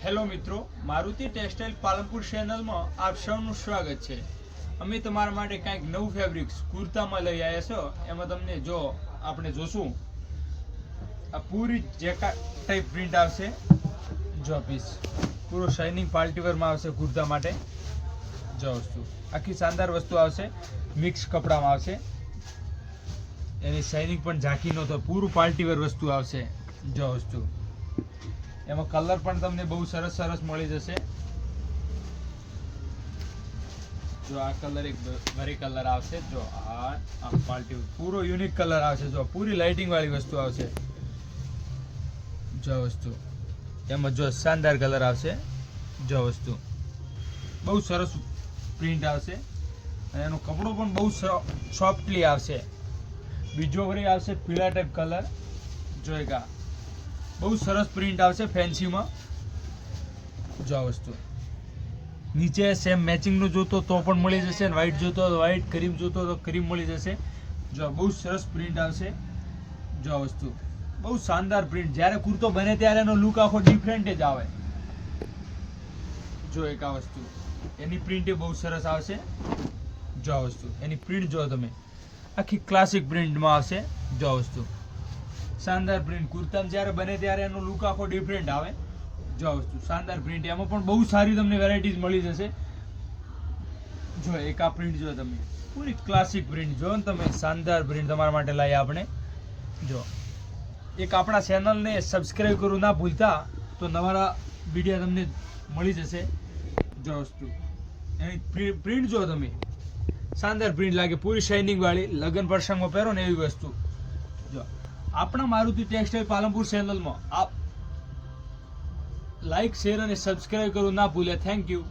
Hello મિત્રો, Maruti textile Palanpur ચેનલમાં આપ સૌનું સ્વાગત છે। અમે તમારા માટે કંઈક નવું ફેબ્રિક્સ કુર્તામાં લઈ આવ્યા છો। એમાં તમને જો આપણે જોશું આ પૂરી જેકેટ ટાઈપ પ્રિન્ટ આવશે। જો પીસ પૂરો શાઇનિંગ પાર્ટીવેરમાં આવશે કુર્તા માટે। જો વસ્તુ આખી શાનદાર વસ્તુ આવશે, મિક્સ કપડામાં આવશે, એની શાઇનિંગ પણ ઝાંકી ન તો પૂરું પાર્ટીવેર વસ્તુ આવશે। જો વસ્તુ એમાં કલર પણ તમને બહુ સરસ સરસ મળી જશે। જો આ કલર એક ભરી કલર આવશે। જો આ પાર્ટી પૂરો યુનિક કલર આવશે। જો પૂરી લાઇટિંગ વાળી વસ્તુ આવશે। જો વસ્તુ એમાં જો શાનદાર કલર આવશે। જો વસ્તુ બહુ સરસ પ્રિન્ટ આવશે અને એનો કપડો પણ બહુ સોફ્ટલી આવશે। બીજો વરી આવશે પીળા ટાઈપ કલર। જોઈગા બહુ સરસ પ્રિન્ટ આવશે ફેન્સીમાં। જો વસ્તુ નીચે સેમ મેચિંગનું જોતો તો પણ મળી જશે, અને વ્હાઈટ જોતો તો વ્હાઈટ, ક્રીમ જોતો તો ક્રીમ મળી જશે। જો બહુ સરસ પ્રિન્ટ આવશે। જો વસ્તુ બહુ શાનદાર પ્રિન્ટ, જ્યારે કુર્તો બને ત્યારે એનો લુક આખો ડિફરન્ટ જ આવે। જો એક આ વસ્તુ એની પ્રિન્ટ બહુ સરસ આવશે। જો વસ્તુ એની પ્રિન્ટ જો તમે આખી ક્લાસિક પ્રિન્ટમાં આવશે। જો વસ્તુ શાનદાર પ્રિન્ટ, કુર્તામાં જ્યારે બને ત્યારે એનો લુક આખો ડિફરન્ટ આવે। જો વસ્તુ શાનદાર પ્રિન્ટ, એમાં પણ બહુ સારી તમને વેરાયટીઝ મળી જશે। જો એક આ પ્રિન્ટ જો તમે પૂરી ક્લાસિક પ્રિન્ટ જો ને તમે, શાનદાર પ્રિન્ટ તમારા માટે લાવી આપણે। જો એક આપણા ચેનલને સબસ્ક્રાઈબ કરવું ના ભૂલતા, તો નવા વિડીયો તમને મળી જશે। જો વસ્તુ એની પ્રિન્ટ જો તમે શાનદાર પ્રિન્ટ લાગે, પૂરી શાઇનિંગ વાળી, લગ્ન પ્રસંગમાં પહેરો ને એવી વસ્તુ। જો આપણા મારુતિ ટેક્સટાઇલ પાલનપુર ચેનલમાં આપ લાઈક, શેર અને સબસ્ક્રાઈબ કરવું ના ભૂલે। Thank you.